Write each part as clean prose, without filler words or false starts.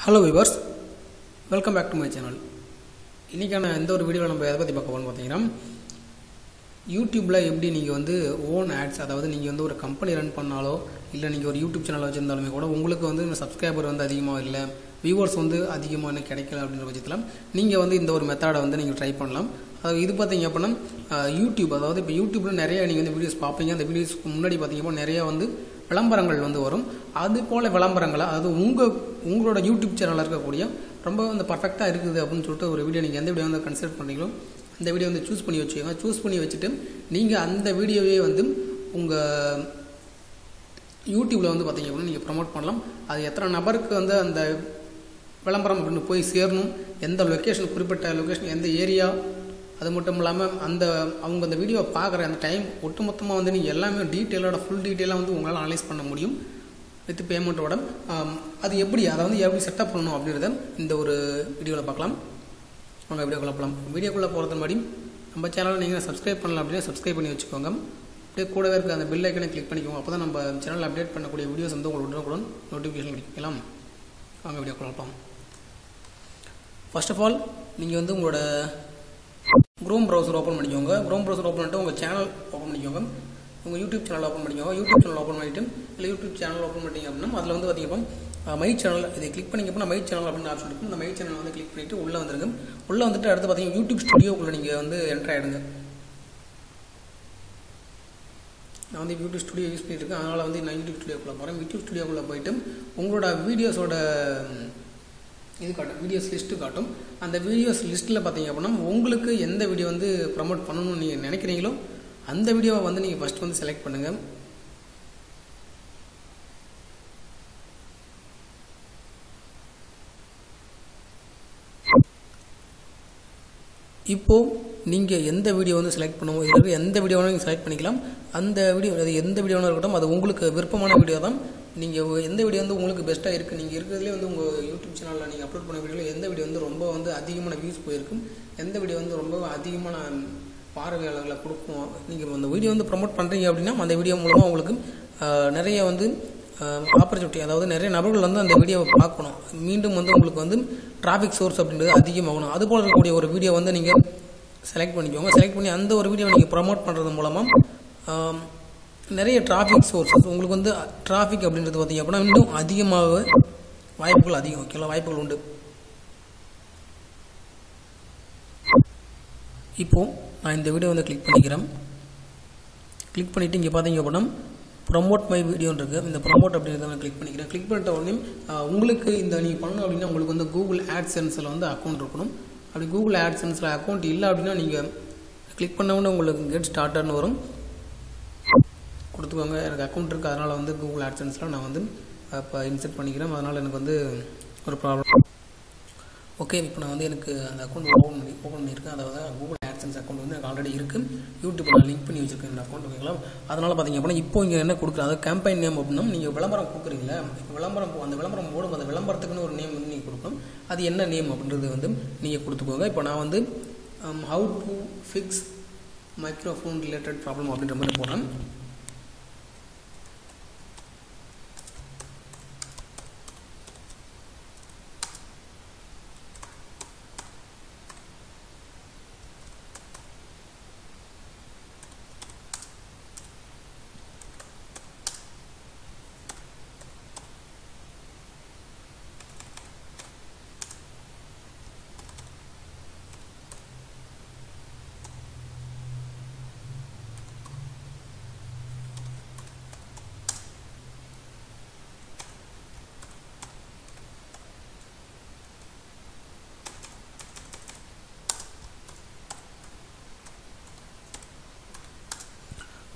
Hello viewers, welcome back to my channel. இன்னைக்கான இந்த ஒரு வீடியோல நம்ம எதை பத்தி பார்க்க போறோம்னு பாத்தீங்கன்னா YouTubeல எப்படி நீங்க வந்து own ads அதாவது நீங்க வந்து ஒரு கம்பெனி ரன் பண்ணாலோ இல்ல நீங்க ஒரு YouTube சேனல் வச்சிருந்தாலுமே கூட உங்களுக்கு வந்து சப்ஸ்கிரைபர் வந்து அதிகமா இல்ல வியூவர்ஸ் வந்து அதிகமா என்ன கிடைக்கல அப்படிங்கற பட்சத்துல நீங்க வந்து இந்த ஒரு மெத்தட வந்து நீங்க ட்ரை பண்ணலாம். இது பாத்தீங்க அப்படினா YouTube அதாவது இப்ப YouTubeல நிறைய நீங்க வந்து வீடியோஸ் பாப்பீங்க. அந்த வீடியோஸ்க்கு முன்னாடி பாத்தீங்கன்னா நிறைய வந்து விளம்பரங்கள் வந்து வரும். அது போல விளம்பரங்களா அது உங்களோட யூடியூப் சேனல்ல இருக்கக்கூடிய ரொம்ப வந்து பெர்ஃபெக்ட்டா இருக்குது அப்படினு சொல்லிட்டு ஒரு வீடியோ நீங்க எந்த வீடியோ வந்து கன்சிடர் பண்றீங்களோ அந்த வீடியோ வந்து चूஸ் பண்ணி வச்சுக்கோங்க. चूஸ் பண்ணி வச்சிட்டு நீங்க அந்த வீடியோவே வந்து உங்க யூடியூப்ல வந்து பாத்தீங்க அப்படினா நீங்க ப்ரோமோட் பண்ணலாம். அது எத்தனை நபருக்கு வந்து அந்த விளம்பரம் அப்படினு போய் சேரணும், எந்த லொகேஷன் குறிப்பிட்ட லொகேஷன் எந்த ஏரியா, அது மட்டும் இல்லாம அவங்க அந்த வீடியோ பார்க்குற அந்த டைம் ஒட்டுமொத்தமா வந்து நீங்க எல்லாமே டீடைலோட ஃபுல் டீடைலா வந்து உங்களால அனலைஸ் பண்ண முடியும் வித் பேமெண்டோட. அது எப்படி செட்டப் பண்ணனும் அப்படிங்கறத இந்த ஒரு வீடியோல பார்க்கலாம். வாங்க வீடியோக்குள்ள போலாம். வீடியோக்குள்ள போறதுக்கு முன்னாடி நம்ம சேனலை நீங்க சப்ஸ்கிரைப் பண்ணல அப்படினா சப்ஸ்கிரைப் பண்ணி வச்சுக்கோங்க. அப்படியே கூடவே இருக்க அந்த பெல் ஐகானை கிளிக் பண்ணிக்கோங்க. அப்பதான் நம்ம சேனல்ல அப்டேட் பண்ணக்கூடிய வீடியோஸ் வந்து உங்களுக்கு உடனுக்குடன் நோட்டிஃபிகேஷன் கிடைக்கும். வாங்க வீடியோக்குள்ள போலாம். ஃபர்ஸ்ட் ஆஃப் ஆல் நீங்க வந்து உங்களோட Chrome browser ஓபன் பண்ணிக்கோங்க. Chrome browser ஓபன் பண்ணிட்டு உங்க சேனல் ஓபன் பண்ணிக்கோங்க. உங்க YouTube சேனல் ஓபன் பண்ணிக்கோங்க. YouTube சேனல் ஓபன் பண்ணிட்டு இல்ல YouTube சேனல் ஓபன் பண்ணிட்டீங்க அப்படினா அதுல வந்து பாத்தீங்கன்னா மை சேனல் இதை கிளிக் பண்ணீங்க அப்படினா மை சேனல் அப்படின ஆப்ஷன் இருக்கும். அந்த மை சேனல் வந்து கிளிக் பண்ணிட்டு உள்ள வந்துருங்க. உள்ள வந்துட்டு அடுத்து பாத்தீங்கன்னா YouTube ஸ்டுடியோக்குள்ள நீங்க வந்து என்டர் ஆயிடுங்க. நான் வந்து YouTube ஸ்டுடியோ யூஸ் பண்ணிட்டு இருக்கேன். அதனால வந்து நான் YouTube ஸ்டுடியோக்குள்ள போறேன். YouTube ஸ்டுடியோக்குள்ள போய்ட்டு உங்களோட வீடியோஸோட இது காட்டும், வீடியோஸ் லிஸ்ட் காட்டும். அந்த வீடியோஸ் லிஸ்ட்ல பாத்தீங்க அப்படினா உங்களுக்கு எந்த வீடியோ வந்து ப்ரோமோட் பண்ணனும்னு நீங்க நினைக்கிறீங்களோ அந்த வீடியோவை வந்து நீங்க ஃபர்ஸ்ட் வந்து செலக்ட் பண்ணுங்க. இப்போ நீங்க எந்த வீடியோ வந்து செலக்ட் பண்ணுவோ இல்ல எந்த வீடியோ வேணாலும் நீங்க செலக்ட் பண்ணிக்கலாம். அந்த வீடியோ அது எந்த வீடியோனா இருக்கட்டும், அது உங்களுக்கு விருப்பமான வீடியோ தான். நீங்க எந்த வீடியோ வந்து உங்களுக்கு பெஸ்டா இருக்கு, நீங்க இருக்குறதுலயே வந்து உங்க YouTube சேனல்ல நீங்க அப்லோட் பண்ண வீடியோல எந்த வீடியோ வந்து ரொம்ப வந்து அதிகமான வியூஸ் போயிருக்கும், எந்த வீடியோ வந்து ரொம்ப அதிகமான பார்வையாளர்களை கொடுக்கும், நீங்க அந்த வீடியோ வந்து ப்ரோமோட் பண்றீங்க அப்படினா அந்த வீடியோ மூலமா உங்களுக்கு நிறைய வந்து ஆப்பர்ச்சுனிட்டி, அதாவது நிறைய நபர்கள் வந்து அந்த வீடியோவை பார்க்கணும், மீண்டும் வந்து உங்களுக்கு வந்து டிராஃபிக் சோர்ஸ் அப்படின்றது அதிகமாகணும். அது போல இருக்கக்கூடிய ஒரு வீடியோ வந்து நீங்க செலக்ட் பண்ணிக்கோங்க. செலக்ட் பண்ணி அந்த ஒரு வீடியோவை நீங்க ப்ரோமோட் பண்றது மூலமா நிறைய டிராஃபிக் சோர்சஸ் உங்களுக்கு வந்து டிராஃபிக் அப்படின்றது பாத்தீங்க அப்படினா இன்னும் அதிகமாக வாய்ப்புகள் அதிகம். ஓகேங்களா, வாய்ப்புகள் உண்டு. இப்போ நான் இந்த வீடியோ வந்து கிளிக் பண்ணிக்கிறேன். கிளிக் பண்ணிட்டு இங்க பாத்தீங்க அப்படினா ப்ரோமோட் மை வீடியோன்னு இருக்கு. இந்த ப்ரோமோட் அப்படிங்கறத நான் கிளிக் பண்ணிக்கிறேன். கிளிக் பண்ணிட்ட உடனே உங்களுக்கு இந்த நீங்க பண்ணனும் அப்படினா உங்களுக்கு வந்து Google AdSenseல வந்து அக்கவுண்ட் இருக்கணும். அப்படி Google AdSenseல அக்கவுண்ட் இல்ல அப்படினா நீங்க கிளிக் பண்ண உடனே உங்களுக்கு கெட் ஸ்டார்டட்னு வரும். கொடுத்துக்கோங்க. எனக்கு அக்கவுண்ட் இருக்கு, அதனால வந்து Google AdSenseல நான் வந்து இப்போ இன்சர்ட் பண்ணிக்கிறேன். அதனால எனக்கு வந்து ஒரு ப்ராப்ளம். ஓகே, இப்போ நான் வந்து எனக்கு அந்த அக்கவுண்ட் ஓபன் பண்ணியிருக்கேன். அதாவது Google AdSense அக்கவுண்ட் வந்து எனக்கு ஆல்ரெடி இருக்கு. யூடியூப்ல லிங்க் பண்ணி வச்சிருக்கேன் இந்த அக்கவுண்ட். ஓகேங்களா, அதனால பாத்தீங்க அப்படினா இப்போ இங்க என்ன கொடுக்குறேன், அதாவது கேம்பெயின் நேம் அப்படினா நீங்க விளம்பரம் கொடுக்குறீங்களா, அந்த விளம்பரம் போடும் அந்த விளம்பரத்துக்குன்னு ஒரு நேம் வந்து நீங்க கொடுக்கணும். அது என்ன நேம் அப்படின்றது வந்து நீங்க கொடுத்துக்கோங்க. இப்போ நான் வந்து how to fix microphone related problem அப்படின்ற மாதிரி போடுறேன்.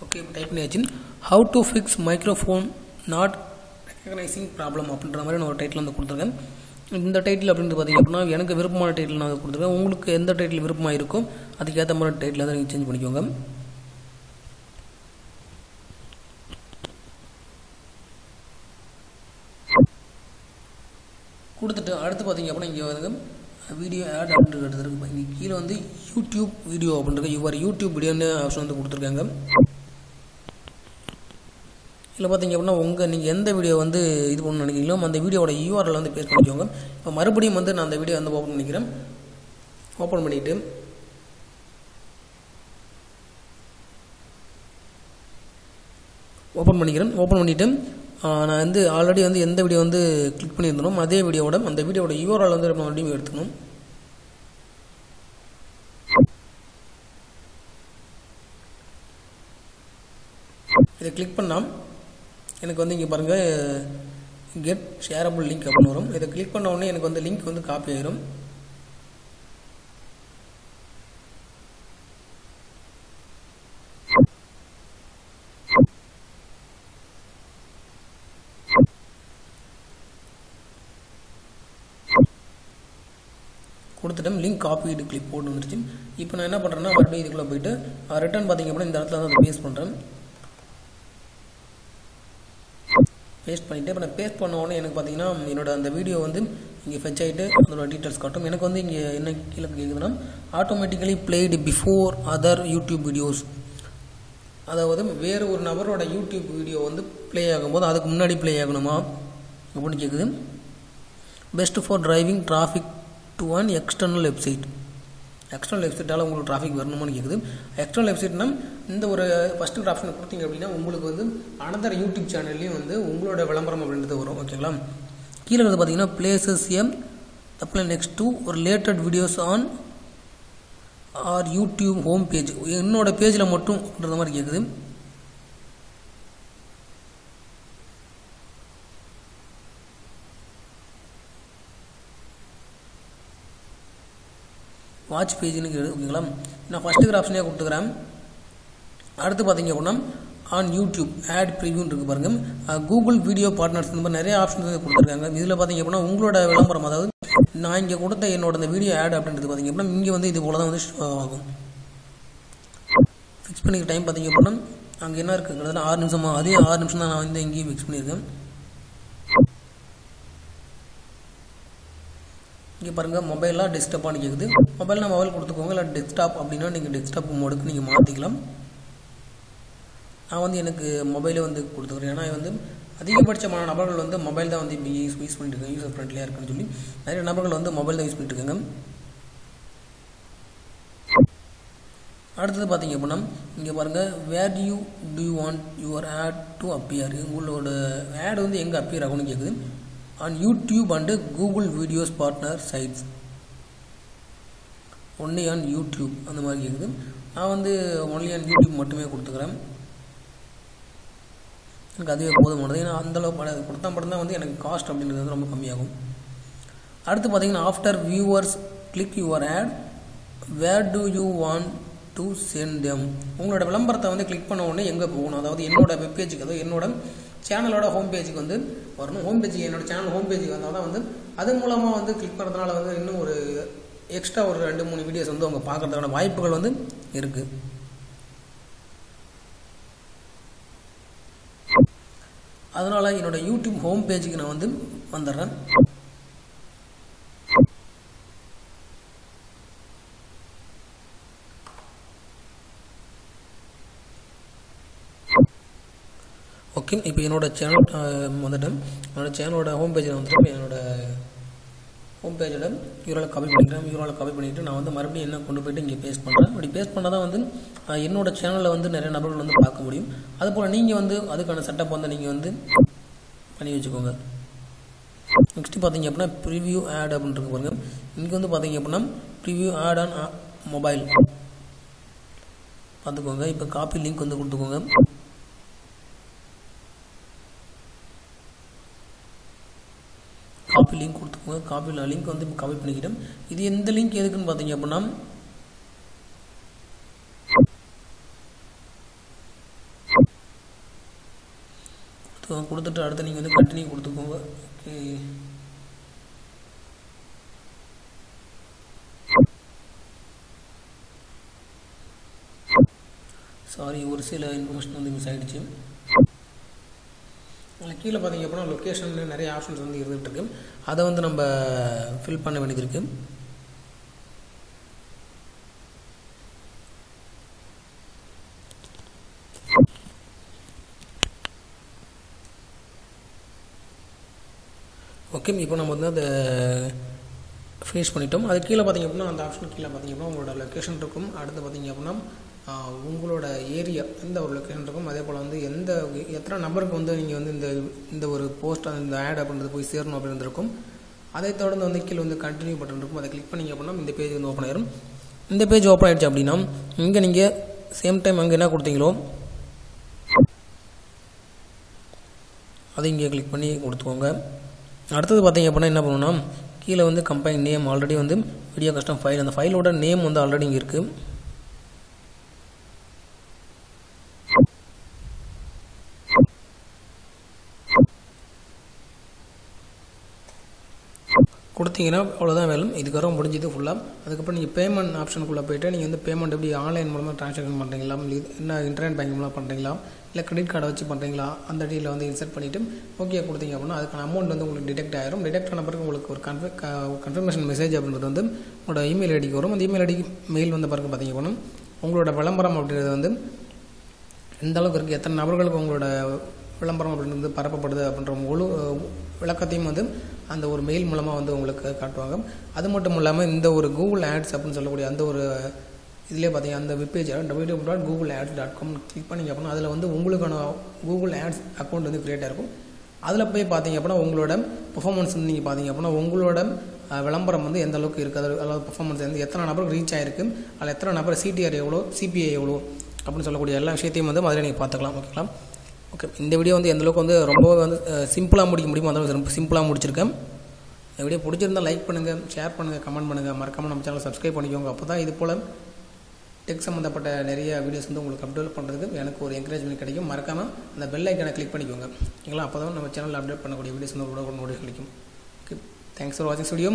ஓகே, டைப் பண்ணியாச்சு. how to fix microphone not recognizing problem அப்படின்ற மாதிரி நான் ஒரு டைட்டில் வந்து கொடுத்துருக்கேன். இந்த டைட்டில் அப்படின்றது பார்த்தீங்க அப்படின்னா எனக்கு விருப்பமான டைட்டில் நான் கொடுத்துருக்கேன். உங்களுக்கு எந்த டைட்டில் விருப்பமாக இருக்கோ அதுக்கேற்ற மாதிரி டைட்டில் வந்து நீங்கள் சேஞ்ச் பண்ணிக்கோங்க. கொடுத்துட்டு அடுத்து பார்த்தீங்க அப்படின்னா இங்கே வந்து வீடியோ ஆட் அப்படின்றது இருக்கு. இங்கே கீழே வந்து யூடியூப் வீடியோ அப்படின்றது யுவர் யூடியூப் வீடியோன்னு ஆப்ஷன் வந்து கொடுத்துருக்காங்க. இதில் பார்த்தீங்க அப்படின்னா நீங்கள் எந்த வீடியோ வந்து இது பண்ணணும்னு நினைக்கிறீங்களோ அந்த வீடியோட யூஆர்எல் வந்து பேஸ்ட் பண்ணிக்கோங்க. இப்போ மறுபடியும் வந்து நான் அந்த வீடியோ வந்து ஓப்பன் பண்ணிக்கிறேன். ஓப்பன் பண்ணிவிட்டு ஓப்பன் பண்ணிவிட்டு நான் வந்து ஆல்ரெடி வந்து எந்த வீடியோ வந்து கிளிக் பண்ணியிருந்தோம் அதே அந்த வீடியோட யூஆர்எல் வந்து நம்ம மறுபடியும் எடுத்துக்கணும். இதை கிளிக் பண்ணால் எனக்கு வந்து இங்கே பாருங்கள் கெட் ஷேரபிள் லிங்க் அப்படின்னு வரும். இதை கிளிக் பண்ண உடனே எனக்கு வந்து லிங்க் வந்து காப்பி ஆயிரும். கொடுத்துட்டேன். லிங்க் காப்பி கிளிக் போட்டு வந்துருச்சு. இப்போ நான் என்ன பண்ணுறேன்னா மறுபடியும் இதுக்குள்ளே போயிட்டு ரிட்டர்ன் பார்த்தீங்க அப்படின்னா இந்த இடத்துல வந்து அதை பேஸ்ட் பண்ணுறேன். பேஸ்ட் பண்ணிவிட்டு இப்போ நான் பேஸ்ட் பண்ண உடனே எனக்கு பார்த்தீங்கன்னா என்னோட அந்த வீடியோ வந்து இங்கே ஃபெச் ஆகிட்டு அதோட டீட்டெயில்ஸ் காட்டும். எனக்கு வந்து இங்கே என்ன கீழே கேட்குதுன்னா automatically played before other YouTube videos, அதாவது வேறு ஒரு நபரோட யூடியூப் வீடியோ வந்து ப்ளே ஆகும்போது அதுக்கு முன்னாடி ப்ளே ஆகணுமா அப்படின்னு கேட்குது. Best for driving traffic to an external வெப்சைட்டால் உங்களுக்கு டிராஃபிக் வரணுமான்னு கேட்குது. எக்ஸ்டர்னல் வெப்சைட்னா இந்த ஒரு ஃபஸ்ட்டு ஆப்ஷன் கொடுத்தீங்க அப்படின்னா உங்களுக்கு வந்து அனதர் யூடியூப் சேனல்லையும் வந்து உங்களோட விளம்பரம் அப்படின்றது வரும். ஓகேங்களா? கீழே வந்து பார்த்தீங்கன்னா பிளேசஸ் அப்ளை நெக்ஸ்ட் டு ஒரு related videos on our YouTube home page, என்னோட பேஜில் மட்டும் அப்படின்ற மாதிரி கேட்குது. வாட்ச் பேஜ்னு கேட்குது. ஓகேங்களா? நான் ஃபஸ்ட்டு ஆப்ஷனே கொடுத்துக்கிறேன். அடுத்து பார்த்தீங்க அப்படின்னா ஆன் யூடியூப் ஆட் ப்ரிவியூன்னு இருக்குது பாருங்கள். கூகுள் வீடியோ பார்ட்னர்ஸ் இந்த மாதிரி நிறைய ஆப்ஷன்ஸ் கொடுத்துருக்காங்க. இதில் பார்த்தீங்க அப்படின்னா உங்களோட விளம்பரம், அதாவது நான் இங்கே கொடுத்த என்னோட இந்த வீடியோ ஆட் அப்படின்றது பார்த்தீங்க அப்படின்னா இங்கே வந்து இது போல தான் வந்து ஷோ ஆகும். ஃபிக்ஸ் பண்ணிக்கிற டைம் பார்த்தீங்க அப்படின்னா அங்கே என்ன இருக்குங்கிறது 6 நிமிஷமா, அதே 6 நிமிஷம் தான் நான் வந்து இங்கேயும் ஃபிக்ஸ் பண்ணியிருக்கேன். இங்கே பாருங்கள் மொபைலாக டெஸ்க்டாப்பான்னு கேட்குது. மொபைல் கொடுத்துக்கோங்க. இல்லை டெஸ்க்டாப் அப்படின்னா நீங்கள் டெஸ்க்டாப் மோடுக்கு நீங்கள் மாற்றிக்கலாம். நான் வந்து எனக்கு மொபைலே வந்து கொடுத்துக்கிறேன். ஏன்னா வந்து அதிகபட்சமான நபர்கள் வந்து மொபைல் தான் வந்து இப்போ யூஸ் பண்ணிட்டு இருக்காங்க. யூசர் ஃப்ரெண்ட்லியாக இருக்குன்னு சொல்லி நிறைய நபர்கள் வந்து மொபைல் தான் யூஸ் பண்ணிட்டு இருக்காங்க. அடுத்தது பார்த்தீங்க அப்படின்னா இங்கே பாருங்கள் where do you want your ad to appear, உங்களோட ஆட் வந்து எங்கே அப்பியர் ஆகும்னு கேட்குது. On YouTube and Google videos partner sites, only on YouTube அந்த மாதிரி கேட்குது. நான் வந்து ஒன்லி ஆன் யூடியூப் மட்டுமே கொடுத்துக்கிறேன். எனக்கு அதுவே போதுமானது. ஏன்னா அந்தளவு கொடுத்தா மட்டும்தான் வந்து எனக்கு காஸ்ட் அப்படின்றது வந்து ரொம்ப கம்மியாகும். அடுத்து பார்த்தீங்கன்னா after viewers click your ad where do you want to send them, உங்களோட விளம்பரத்தை வந்து கிளிக் பண்ண உடனே எங்கே போகணும், அதாவது என்னோட வெப்பேஜுக்கு, அதாவது என்னோட சேனலோட ஹோம் பேஜுக்கு வந்து வரணும். ஹோம் பேஜுக்கு, என்னோட சேனல் ஹோம் பேஜுக்கு வந்தால் தான் வந்து அது மூலமாக வந்து கிளிக் பண்ணுறதுனால வந்து இன்னும் ஒரு எக்ஸ்ட்ரா ஒரு 2-3 வீடியோஸ் வந்து அவங்க பார்க்குறதுக்கான வாய்ப்புகள் வந்து இருக்குது. அதனால் என்னோடய யூடியூப் ஹோம் பேஜுக்கு நான் வந்து வந்துடுறேன். ஓகே, இப்போ என்னோடய சேனல் வந்துட்டேன். என்னோடய சேனலோட ஹோம் பேஜில் வந்துட்டு என்னோடய ஹோம் பேஜோட யூஆர்எல் காப்பி பண்ணிக்கிறேன். யூஆர்எல் காப்பி பண்ணிவிட்டு நான் வந்து மறுபடியும் என்ன கொண்டு போய்ட்டு இங்கே பேஸ்ட் பண்ணுறேன். அப்படி பேஸ்ட் பண்ணால் தான் வந்து என்னோட சேனலில் வந்து நிறைய நபர்கள் வந்து பார்க்க முடியும். அதுபோல் நீங்கள் வந்து அதுக்கான செட்டப் வந்து நீங்கள் வந்து பண்ணி வச்சுக்கோங்க. நெக்ஸ்ட்டு பார்த்தீங்க அப்படின்னா ப்ரிவியூ ஆட் அப்படின்னு இருக்கு பாருங்கள். இங்கே வந்து பார்த்தீங்க அப்படின்னா ப்ரிவியூ ஆட் ஆன் மொபைல் பார்த்துக்கோங்க. இப்போ காப்பி லிங்க் வந்து கொடுத்துக்கோங்க. காப்பி லிங்க் கொடுத்துக்கோங்க. காப்பி லிங்க் வந்து இப்போ காப்பி பண்ணிக்கிட்டேன். இது எந்த லிங்க் எதுக்குன்னு பார்த்தீங்க அப்படின்னா கொடுத்துட்டு அடுத்து நீங்கள் வந்து கண்டினியூ கொடுத்துக்கோங்க. ஓகே, சாரி, ஒரு சில இன்ஃபர்மேஷன் வந்து மிஸ் ஆகிடுச்சு. அதில் கீழே பார்த்தீங்க அப்படின்னா லொக்கேஷனில் நிறைய ஆப்ஷன்ஸ் வந்து இருந்துகிட்ருக்கு. அதை வந்து நம்ம ஃபில் பண்ண வேண்டியது இருக்குது. ஓகே, இப்போ நம்ம வந்து அதை ஃபினிஷ் பண்ணிட்டோம். அது கீழே பார்த்திங்க அப்படின்னா அந்த ஆப்ஷன் கீழே பார்த்திங்க அப்படின்னா உங்களோட லொக்கேஷன் இருக்கும். அடுத்து பார்த்திங்க அப்படின்னா உங்களோட ஏரியா எந்த ஒரு லொக்கேஷன் இருக்கும், அதே போல் வந்து எத்தனை நம்பருக்கு வந்து நீங்கள் வந்து இந்த ஒரு போஸ்ட் இந்த ஆட் அப்படின்றது போய் சேரணும் அப்படின்னு இருக்கும். அதை தொடர்ந்து வந்து கீழே வந்து கண்டினியூ பட்டன் இருக்கும். அதை கிளிக் பண்ணிங்க அப்படின்னா இந்த பேஜ் வந்து ஓப்பன் ஆயிரும். இந்த பேஜ் ஓப்பன் ஆகிடுச்சு அப்படின்னா இங்கே நீங்கள் சேம் டைம் அங்கே என்ன கொடுத்தீங்களோ அதை இங்கே கிளிக் பண்ணி கொடுத்துக்கோங்க. அடுத்தது பார்த்திங்க அப்படின்னா என்ன பண்ணணும்னா கீழே வந்து கம்பெனி நேம் ஆல்ரெடி வந்து வீடியோ கஸ்டம் ஃபைல், அந்த ஃபைலோட நேம் வந்து ஆல்ரெடி இங்கே இருக்குது. கொடுத்தீங்கன்னா அவ்வளோதான் வேலை, இதுக்கப்புறம் முடிஞ்சது ஃபுல்லாக. அதுக்கப்புறம் நீங்கள் பேமெண்ட் ஆப்ஷனுக்குள்ளே போய்ட்டு நீங்கள் வந்து பேமெண்ட் எப்படி ஆன்லைன் மூலமாக ட்ரான்சாக்ஷன் பண்ணுறீங்களா, என்ன இன்டர்நெட் பேங்கிங் மூலமாக பண்ணுறீங்களா, இல்லை கிரெடிட் கார்டை வச்சு பண்ணுறீங்களா, அந்த டீலில் வந்து இன்சர்ட் பண்ணிவிட்டு ஓகே கொடுத்தீங்க அப்படின்னா அதுக்கான அமௌண்ட் வந்து உங்களுக்கு டிடெக்ட் ஆயிரும். டிடெக்ட் ஆன பிறகு உங்களுக்கு ஒரு கன்ஃபர்மேஷன் மெசேஜ் அப்படின்றது வந்து உங்களோட இமெயில் ஐடிக்கு வரும். அந்த இமெயில் ஐடிக்கு மெயில் வந்த பிறகு பார்த்தீங்க அப்படின்னா உங்களோட விளம்பரம் அப்படின்றது வந்து எந்த அளவுக்கு இருக்குது, எத்தனை நபர்களுக்கு உங்களோட விளம்பரம் அப்படின்றது பரப்பப்படுது அப்படின்ற முழு விளக்கத்தையும் வந்து அந்த ஒரு மெயில் மூலமாக வந்து உங்களுக்கு காட்டுவாங்க. அது மட்டும் இல்லாமல் இந்த ஒரு கூகுள் ஆட்ஸ் அப்படின்னு சொல்லக்கூடிய அந்த ஒரு இதிலே பார்த்தீங்கன்னா அந்த வெப்பேஜ் www.googleads.com கிளிக் பண்ணிங்க அப்படின்னா அதில் வந்து உங்களுக்கான கூகுள் ஆட்ஸ் அக்கௌண்ட் வந்து க்ரியேட் ஆகிருக்கும். அதில் போய் பார்த்தீங்க அப்படின்னா உங்களோட பெர்ஃபார்மன்ஸ் வந்து நீங்கள் பார்த்தீங்க அப்படின்னா உங்களோட விளம்பரம் வந்து எந்த அளவுக்கு இருக்குது, அதாவது பெர்ஃபார்மன்ஸ் வந்து எத்தனை நபருக்கு ரீச் ஆகிருக்கு, அதில் எத்தனை நபர் சிடிஆர் எவ்வளோ, சிபிஐ எவ்வளோ அப்படின்னு சொல்லக்கூடிய எல்லா விஷயத்தையும் வந்து அதில் நீங்கள் பார்த்துக்கலாம். ஓகேங்களா? ஓகே, இந்த வீடியோ வந்து எந்தளவுக்கு வந்து ரொம்பவே வந்து சிம்பிளாக முடிக்க முடியுமோ அந்த ரொம்ப சிம்பிளாக முடிச்சிருக்கேன். இந்த வீடியோ பிடிச்சிருந்தால் லைக் பண்ணுங்கள், ஷேர் பண்ணுங்கள், கமெண்ட் பண்ணுங்கள், மறக்காமல் நம்ம சேனலை சப்ஸ்கிரைப் பண்ணிக்கோங்க. அப்போ தான் இது போல் டெக் சம்மந்தப்பட்ட நிறைய வீடியோஸ் வந்து உங்களுக்கு அப்டேட் பண்ணுறதுக்கு எனக்கு ஒரு என்கரேஜ்மெண்ட் கிடைக்கும். மறக்காமல் அந்த பெல் ஐக்கனை கிளிக் பண்ணிக்கோங்க. ஓகேங்களா? அப்போ தான் நம்ம சேனலில் அப்டேட் பண்ணக்கூடிய வீடியோஸ் வந்து உடனே கிடைக்கும். ஓகே, தேங்க்ஸ் ஃபார் வாட்சிங் வீடியோ.